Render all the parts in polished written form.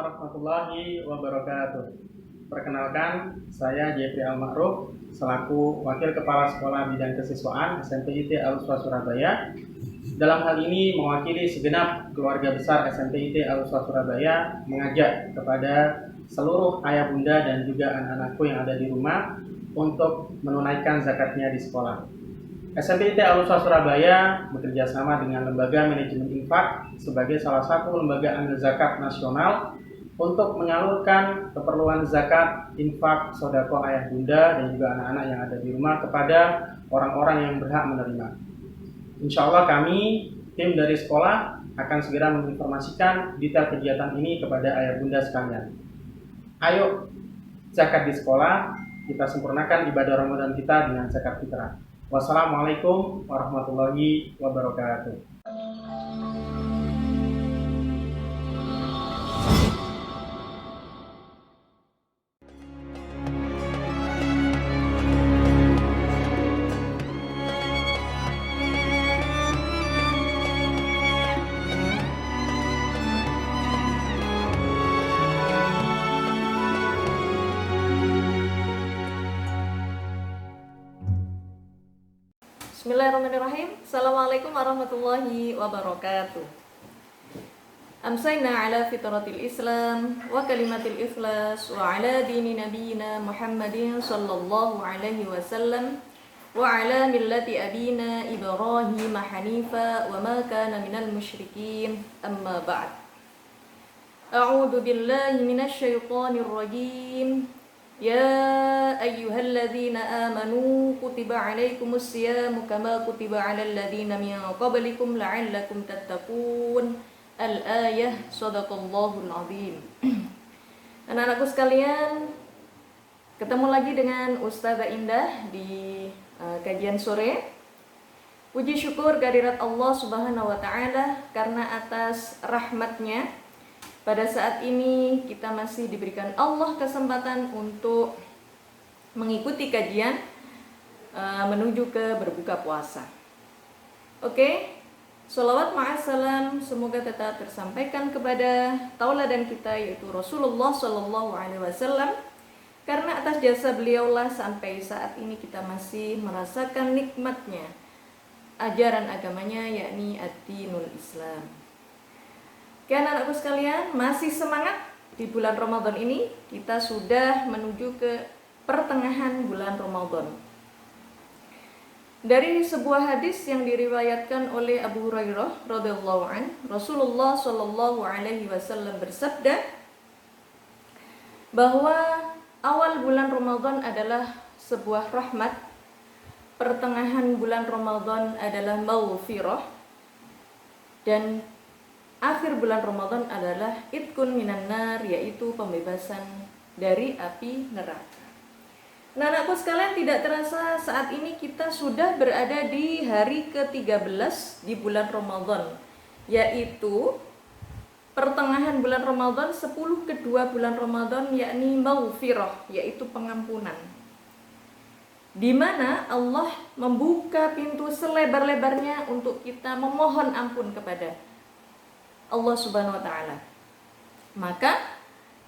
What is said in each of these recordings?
warahmatullahi wabarakatuh. Perkenalkan, saya Jeffrey Al-Ma'ruf selaku Wakil Kepala Sekolah Bidang Kesiswaan SMPIT Al-Utswa Surabaya. Dalam hal ini mewakili segenap keluarga besar SMPIT Al-Utswa Surabaya mengajak kepada seluruh ayah bunda dan juga anak-anakku yang ada di rumah untuk menunaikan zakatnya di sekolah. SMPIT Al-Utswa Surabaya bekerja sama dengan Lembaga Manajemen Infak sebagai salah satu lembaga amil zakat nasional untuk menyalurkan keperluan zakat, infak, sedekah ayah bunda dan juga anak-anak yang ada di rumah kepada orang-orang yang berhak menerima. Insya Allah kami, tim dari sekolah, akan segera menginformasikan detail kegiatan ini kepada ayah bunda sekalian. Ayo zakat di sekolah, kita sempurnakan ibadah Ramadan kita dengan zakat fitrah. Wassalamualaikum warahmatullahi wabarakatuh. Bismillahirrahmanirrahim. Assalamualaikum warahmatullahi wabarakatuh. Amsayna ala fitratil Islam wa kalimatil ikhlas wa ala dini nabiyina Muhammadin sallallahu alaihi wasallam wa ala millati abina Ibrahim hanifa wa ma kana minal musyrikin, amma ba'd. A'udzu billahi minasy syaithanir rajim. Ya ayyuhalladzina amanu kutiba alaikumus siyamu kama kutiba alal ladzina min qablikum la'allakum tattaqun. Al-ayah, shadaqallahul azim. Anak-anakku sekalian, ketemu lagi dengan Ustazah Indah di kajian sore. Puji syukur kehadirat Allah Subhanahu wa taala karena atas rahmatnya pada saat ini kita masih diberikan Allah kesempatan untuk mengikuti kajian menuju ke berbuka puasa. Oke, sholawat ma'assalam semoga tetap tersampaikan kepada tauladan kita yaitu Rasulullah Shallallahu Alaihi Wasallam, karena atas jasa beliaulah sampai saat ini kita masih merasakan nikmatnya ajaran agamanya, yakni ad-dinul Islam. Oke anak-anakku sekalian, masih semangat di bulan Ramadan ini. Kita sudah menuju ke pertengahan bulan Ramadan. Dari sebuah hadis yang diriwayatkan oleh Abu Hurairah radhiyallahu an, Rasulullah Shallallahu alaihi wasallam bersabda bahwa awal bulan Ramadan adalah sebuah rahmat, pertengahan bulan Ramadan adalah maghfirah, dan akhir bulan Ramadan adalah itqun minan nar, yaitu pembebasan dari api neraka. Nah, anakku sekalian, tidak terasa saat ini kita sudah berada di hari ke-13 di bulan Ramadan, yaitu pertengahan bulan Ramadan, 10 kedua bulan Ramadan, yakni maghfirah, yaitu pengampunan, di mana Allah membuka pintu selebar-lebarnya untuk kita memohon ampun kepada Allah Subhanahu wa taala. Maka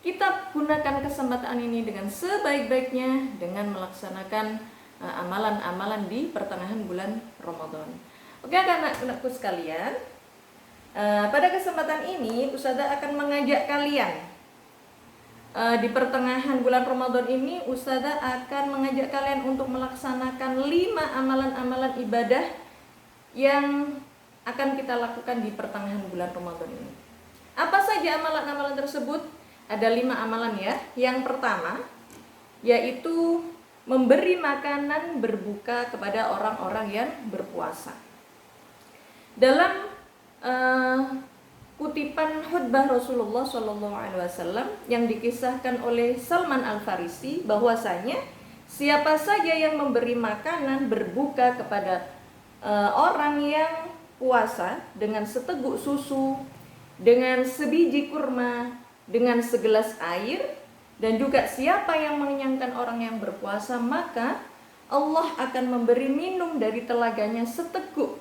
kita gunakan kesempatan ini dengan sebaik-baiknya dengan melaksanakan amalan-amalan di pertengahan bulan Ramadan. Oke anak-anakku sekalian, pada kesempatan ini Ustazah akan mengajak kalian di pertengahan bulan Ramadan ini. Ustazah akan mengajak kalian untuk melaksanakan 5 amalan-amalan ibadah yang akan kita lakukan di pertengahan bulan Ramadan ini. Apa saja amalan-amalan tersebut? Ada 5 amalan ya. Yang pertama yaitu memberi makanan berbuka kepada orang-orang yang berpuasa. Dalam kutipan khutbah Rasulullah SAW yang dikisahkan oleh Salman Al-Farisi, bahwasanya siapa saja yang memberi makanan berbuka kepada orang yang puasa dengan seteguk susu, dengan sebiji kurma, dengan segelas air, dan juga siapa yang mengenyangkan orang yang berpuasa, maka Allah akan memberi minum dari telaganya seteguk,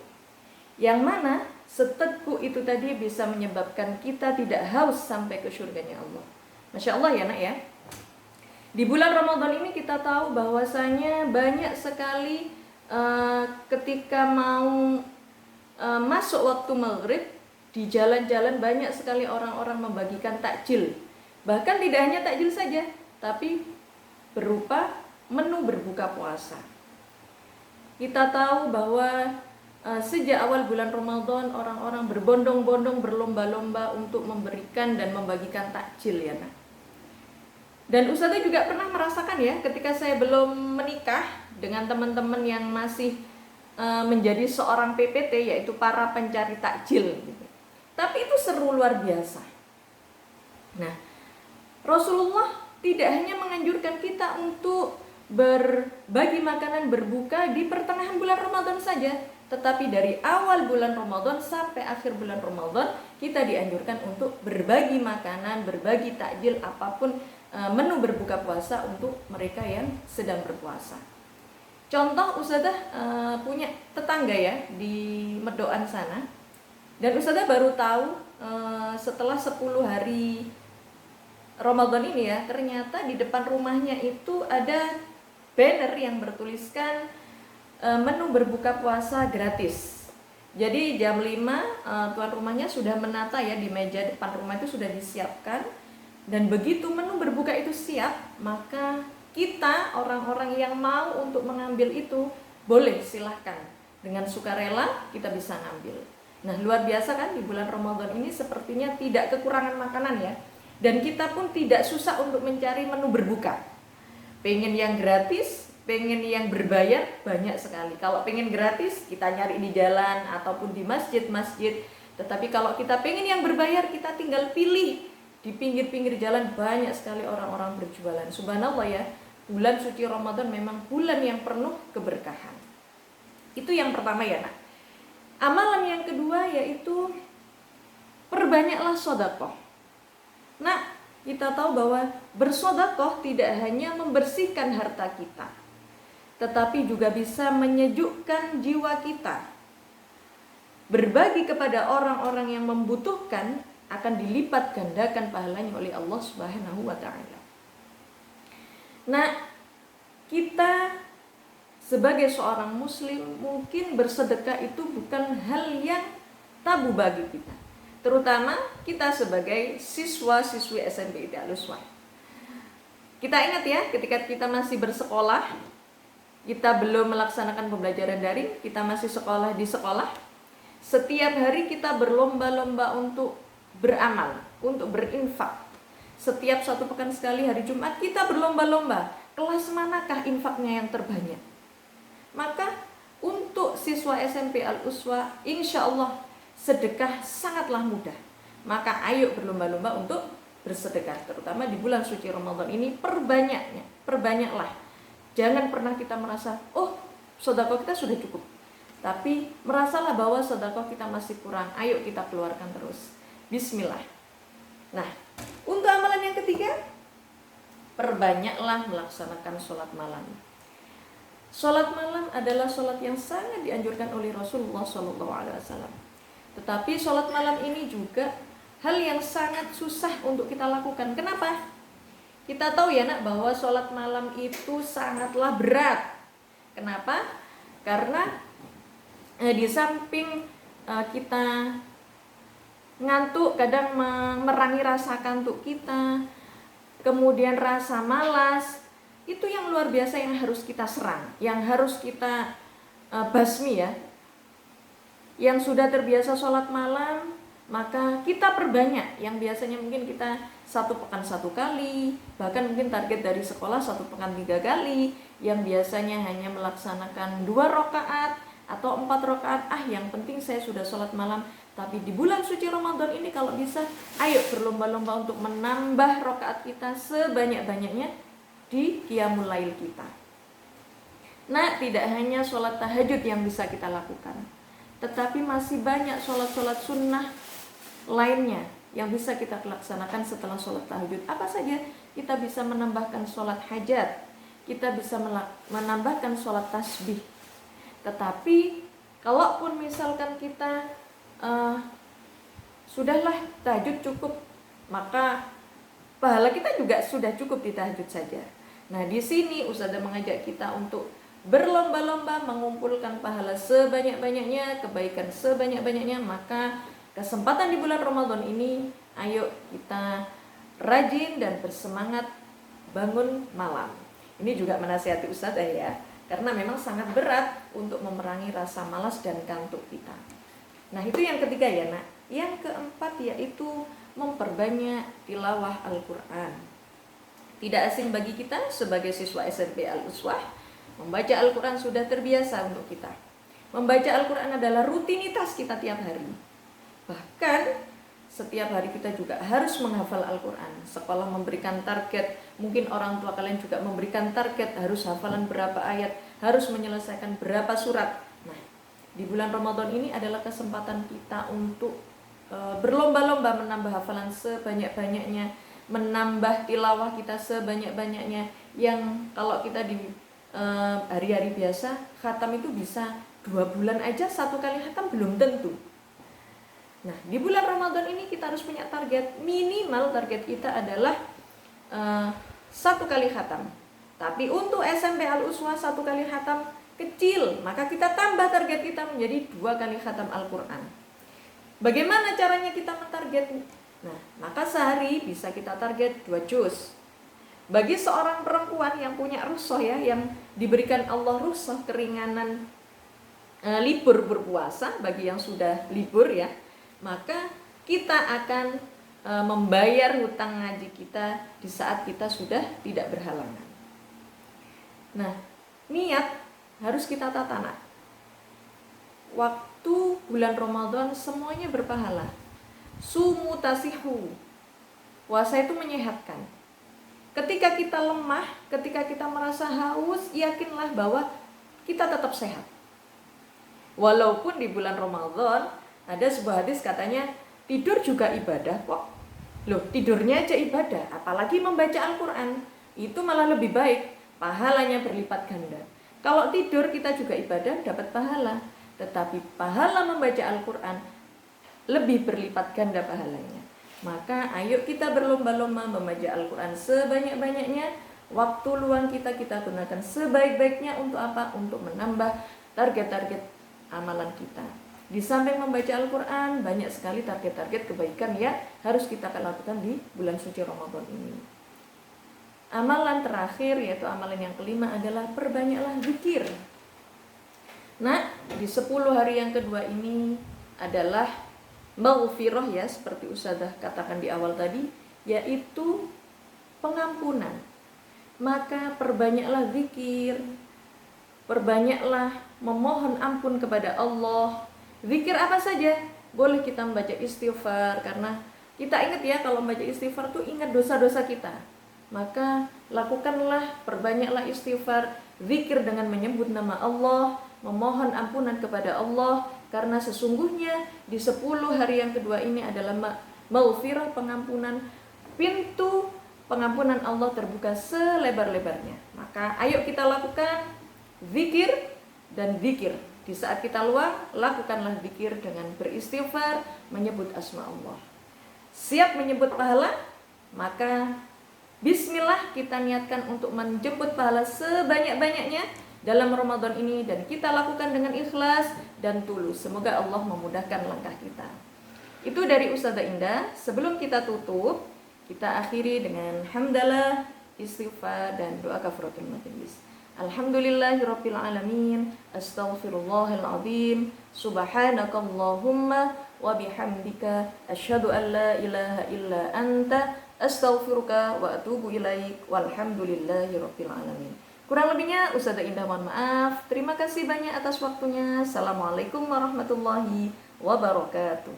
yang mana seteguk itu tadi bisa menyebabkan kita tidak haus sampai ke surganya Allah. Masya Allah ya nak ya. Di bulan Ramadan ini kita tahu bahwasanya banyak sekali ketika mau masuk waktu maghrib, di jalan-jalan banyak sekali orang-orang membagikan takjil. Bahkan tidak hanya takjil saja, tapi berupa menu berbuka puasa. Kita tahu bahwa sejak awal bulan Ramadan orang-orang berbondong-bondong berlomba-lomba untuk memberikan dan membagikan takjil ya nak. Dan Ustazah juga pernah merasakan ya ketika saya belum menikah dengan teman-teman yang masih menjadi seorang PPT, yaitu para pencari takjil gitu. Tapi itu seru luar biasa. Nah, Rasulullah tidak hanya menganjurkan kita untuk berbagi makanan berbuka di pertengahan bulan Ramadan saja, tetapi dari awal bulan Ramadan sampai akhir bulan Ramadan kita dianjurkan untuk berbagi makanan, berbagi takjil, apapun menu berbuka puasa untuk mereka yang sedang berpuasa. Contoh Ustazah punya tetangga ya di Medokan sana, dan Ustazah baru tahu setelah 10 hari Ramadan ini ya, ternyata di depan rumahnya itu ada banner yang bertuliskan menu berbuka puasa gratis. Jadi jam 5 tuan rumahnya sudah menata ya, di meja depan rumah itu sudah disiapkan. Dan begitu menu berbuka itu siap, maka kita orang-orang yang mau untuk mengambil itu boleh silahkan. Dengan sukarela kita bisa ngambil. Nah luar biasa kan, di bulan Ramadan ini sepertinya tidak kekurangan makanan ya. Dan kita pun tidak susah untuk mencari menu berbuka. Pengen yang gratis, pengen yang berbayar, banyak sekali. Kalau pengen gratis kita nyari di jalan ataupun di masjid-masjid. Tetapi kalau kita pengen yang berbayar, kita tinggal pilih. Di pinggir-pinggir jalan banyak sekali orang-orang berjualan. Subhanallah ya, bulan suci Ramadan memang bulan yang penuh keberkahan. Itu yang pertama ya nak. Amalan yang kedua yaitu perbanyaklah sedekah. Nah, kita tahu bahwa bersedekah tidak hanya membersihkan harta kita, tetapi juga bisa menyejukkan jiwa kita. Berbagi kepada orang-orang yang membutuhkan akan dilipat gandakan pahalanya oleh Allah Subhanahu wa taala. Nah, kita sebagai seorang muslim mungkin bersedekah itu bukan hal yang tabu bagi kita. Terutama kita sebagai siswa-siswi SMP ITI Al-Uswah. Kita ingat ya, ketika kita masih bersekolah, kita belum melaksanakan pembelajaran daring, kita masih sekolah di sekolah. Setiap hari kita berlomba-lomba untuk beramal, untuk berinfak. Setiap 1 pekan sekali hari Jumat kita berlomba-lomba, kelas manakah infaknya yang terbanyak. Maka untuk siswa SMP Al-Uswah, insya Allah sedekah sangatlah mudah. Maka ayo berlomba-lomba untuk bersedekah, terutama di bulan suci Ramadan ini. Perbanyaklah. Jangan pernah kita merasa, oh sedekah kita sudah cukup, tapi merasalah bahwa sedekah kita masih kurang. Ayo kita keluarkan terus. Bismillah. Nah, untuk amalan yang ketiga, perbanyaklah melaksanakan sholat malam. Sholat malam adalah sholat yang sangat dianjurkan oleh Rasulullah SAW. Tetapi sholat malam ini juga hal yang sangat susah untuk kita lakukan. Kenapa? Kita tahu ya nak, bahwa sholat malam itu sangatlah berat. Kenapa? Karena di samping kita ngantuk, kadang memerangi rasa kantuk kita, kemudian rasa malas, itu yang luar biasa yang harus kita serang, yang harus kita basmi ya. Yang sudah terbiasa sholat malam, maka kita perbanyak. Yang biasanya mungkin kita 1 pekan 1 kali, bahkan mungkin target dari sekolah 1 pekan 3 kali, yang biasanya hanya melaksanakan 2 rakaat atau 4 rakaat. Yang penting saya sudah sholat malam. Tapi di bulan suci Ramadan ini kalau bisa, ayo berlomba-lomba untuk menambah rakaat kita sebanyak-banyaknya di qiyamul lail kita. Nah, tidak hanya sholat tahajud yang bisa kita lakukan, tetapi masih banyak sholat-sholat sunnah lainnya yang bisa kita laksanakan setelah sholat tahajud. Apa saja? Kita bisa menambahkan sholat hajat, kita bisa menambahkan sholat tasbih. Tetapi kalaupun misalkan kita sudahlah tahajud cukup, maka pahala kita juga sudah cukup di tahajud saja. Nah, di sini Ustazah mengajak kita untuk berlomba-lomba mengumpulkan pahala sebanyak-banyaknya, kebaikan sebanyak-banyaknya. Maka kesempatan di bulan Ramadan ini, ayo kita rajin dan bersemangat bangun malam. Ini juga menasihati Ustazah ya, karena memang sangat berat untuk memerangi rasa malas dan kantuk kita. Nah, itu yang ketiga ya nak. Yang keempat yaitu memperbanyak tilawah Al-Quran. Tidak asing bagi kita sebagai siswa SMP Al-Uswah, membaca Al-Quran sudah terbiasa untuk kita. Membaca Al-Quran adalah rutinitas kita tiap hari. Bahkan setiap hari kita juga harus menghafal Al-Quran. Sekolah memberikan target, mungkin orang tua kalian juga memberikan target, harus hafalan berapa ayat, harus menyelesaikan berapa surat. Nah, di bulan Ramadan ini adalah kesempatan kita untuk berlomba-lomba menambah hafalan sebanyak-banyaknya, menambah tilawah kita sebanyak-banyaknya. Yang kalau kita di hari-hari biasa khatam itu bisa 2 bulan aja, 1 kali khatam belum tentu. Nah, di bulan Ramadan ini kita harus punya target. Minimal target kita adalah 1 kali khatam. Tapi untuk SMP Al-Uswah 1 kali khatam kecil, maka kita tambah target kita menjadi 2 kali khatam Al-Quran. Bagaimana caranya kita mentarget? Nah, maka sehari bisa kita target 2 juz. Bagi seorang perempuan yang punya rukhsah ya, yang diberikan Allah rukhsah keringanan libur berpuasa bagi yang sudah libur ya, maka kita akan membayar hutang ngaji kita di saat kita sudah tidak berhalangan. Nah, niat harus kita tata nak. Waktu bulan Ramadan semuanya berpahala. Sumu tasihu. Puasa itu menyehatkan. Ketika kita lemah, ketika kita merasa haus, yakinlah bahwa kita tetap sehat. Walaupun di bulan Ramadan ada sebuah hadis katanya tidur juga ibadah kok. Loh, tidurnya aja ibadah, apalagi membaca Al-Quran. Itu malah lebih baik, pahalanya berlipat ganda. Kalau tidur kita juga ibadah, dapat pahala. Tetapi pahala membaca Al-Quran lebih berlipat ganda pahalanya. Maka ayo kita berlomba-lomba membaca Al-Quran sebanyak-banyaknya. Waktu luang kita gunakan sebaik-baiknya untuk apa? Untuk menambah target-target amalan kita. Di samping membaca Al-Quran, banyak sekali target-target kebaikan ya harus kita lakukan di bulan suci Ramadan ini. Amalan terakhir yaitu amalan yang kelima adalah perbanyaklah zikir. Nah, di 10 hari yang kedua ini adalah maghfirah ya, seperti Ustazah katakan di awal tadi, yaitu pengampunan. Maka perbanyaklah zikir, perbanyaklah memohon ampun kepada Allah. Zikir apa saja? Boleh kita membaca istighfar, karena kita ingat ya, kalau membaca istighfar tuh ingat dosa-dosa kita. Maka lakukanlah, perbanyaklah istighfar, zikir dengan menyebut nama Allah, memohon ampunan kepada Allah, karena sesungguhnya di 10 hari yang kedua ini adalah maghfirah, pengampunan. Pintu pengampunan Allah terbuka selebar-lebarnya. Maka ayo kita lakukan zikir dan zikir. Di saat kita luang, lakukanlah zikir dengan beristighfar, menyebut asma Allah. Siap menyebut pahala? Maka bismillah, kita niatkan untuk menjemput pahala sebanyak-banyaknya dalam Ramadan ini, dan kita lakukan dengan ikhlas dan tulus. Semoga Allah memudahkan langkah kita. Itu dari Ustazah Indah. Sebelum kita tutup, kita akhiri dengan hamdalah, istighfar dan doa kafaratul majelis. Alhamdulillahirabbil alamin, astaghfirullahal azim, subhanakallahumma wa bihamdika asyhadu an la ilaha illa anta astaghfiruka wa atubu ilaik, walhamdulillahirabbil alamin. Kurang lebihnya Ustazah Indah mohon maaf. Terima kasih banyak atas waktunya. Assalamualaikum warahmatullahi wabarakatuh.